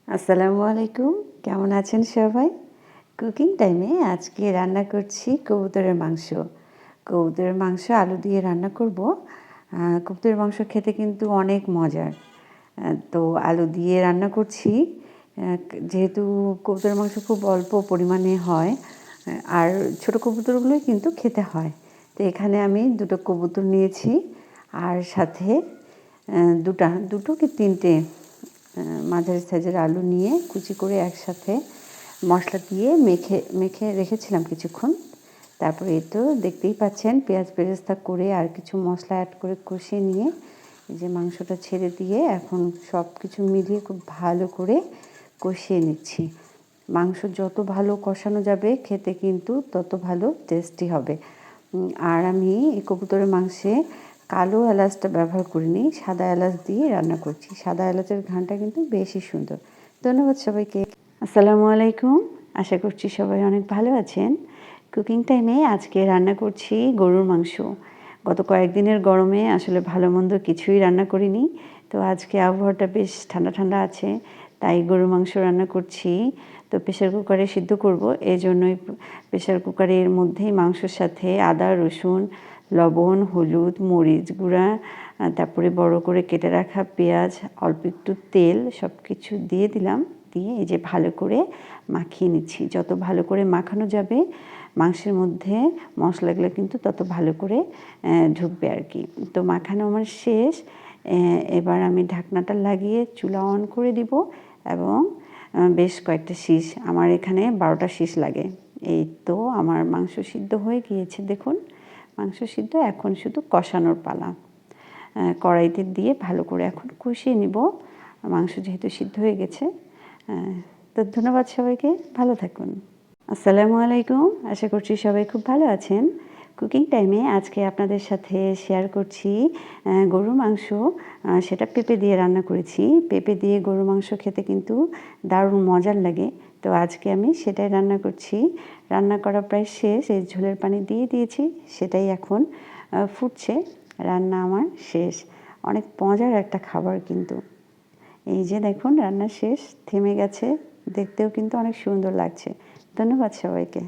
আসসালামু আলাইকুম। কেমন আছেন সবাই? কুকিং টাইমে আজকে রান্না করছি কবুতরের মাংস। কবুতরের মাংস আলু দিয়ে রান্না করব। কবুতরের মাংস খেতে কিন্তু অনেক মজার। তো আলু দিয়ে রান্না করছি। যেহেতু কবুতরের মাংস খুব অল্প পরিমাণে হয়, আর ছোট কবুতরগুলোই কিন্তু খেতে হয়। তো এখানে আমি ২ টো কবুতর নিয়েছি, আর সাথে ২ কি ৩টে মাঝারি সাইজের আলু নিয়ে কুচি করে একসাথে মশলা দিয়ে মেখে রেখেছিলাম কিছুক্ষণ। তারপরে এই তো দেখতেই পাচ্ছেন পেঁয়াজ বেরেস্তা করে আর কিছু মশলা অ্যাড করে কষিয়ে নিয়ে এই যে মাংসটা ছেড়ে দিয়ে এখন সব কিছু মিলিয়ে খুব ভালো করে কষিয়ে নিচ্ছি। মাংস যত ভালো কষানো যাবে খেতে কিন্তু তত ভালো টেস্টি হবে। আর আমি এই কবুতরের মাংসে কালো এলাচটা ব্যবহার করিনি, সাদা এলাচ দিয়ে রান্না করছি। সাদা এলাচের ঘ্রাণটা কিন্তু বেশি সুন্দর। ধন্যবাদ সবাইকে। আসসালামু আলাইকুম। আশা করছি সবাই অনেক ভালো আছেন। কুকিং টাইমে আজকে রান্না করছি গরুর মাংস। গত কয়েকদিনের গরমে আসলে ভালো মন্দ কিছুই রান্না করিনি। তো আজকে আবহাওয়াটা বেশ ঠান্ডা ঠান্ডা আছে, তাই গরুর মাংস রান্না করছি। তো প্রেশার কুকারে সিদ্ধ করব, এজন্যই প্রেশার কুকারের মধ্যেই মাংসের সাথে আদা, রসুন, লবণ, হলুদ, মরিচ গুঁড়া, তারপরে বড় করে কেটে রাখা পেঁয়াজ, অল্প একটু তেল সব কিছু দিয়ে দিলাম। দিয়ে এই যে ভালো করে মাখিয়ে নিচ্ছি। যত ভালো করে মাখানো যাবে মাংসের মধ্যে মশলাগুলো কিন্তু তত ভালো করে ঢুকবে আর কি। তো মাখানো আমার শেষ। এবার আমি ঢাকনাটা লাগিয়ে চুলা অন করে দিব এবং বেশ কয়েকটা শীষ, আমার এখানে ১২টা শীষ লাগে। এই তো আমার মাংস সিদ্ধ হয়ে গিয়েছে, দেখুন মাংস সিদ্ধ। এখন শুধু কষানোর পালা। কড়াইতে দিয়ে ভালো করে এখন কষিয়ে নিব, মাংস যেহেতু সিদ্ধ হয়ে গেছে। তো ধন্যবাদ সবাইকে, ভালো থাকুন। আসসালামু আলাইকুম। আশা করছি সবাই খুব ভালো আছেন। কুকিং টাইমে আজকে আপনাদের সাথে শেয়ার করছি গরুর মাংস। সেটা পেঁপে দিয়ে রান্না করেছি। পেঁপে দিয়ে গরুর মাংস খেতে কিন্তু দারুণ মজার লাগে। তো আজকে আমি সেটাই রান্না করছি। রান্না করা প্রায় শেষ। এই ঝোলের পানি দিয়ে দিয়েছি, সেটাই এখন ফুটছে। রান্না আমার শেষ। অনেক মজার একটা খাবার কিন্তু। এই যে দেখুন রান্না শেষ, থেমে গেছে। দেখতেও কিন্তু অনেক সুন্দর লাগছে। ধন্যবাদ সবাইকে।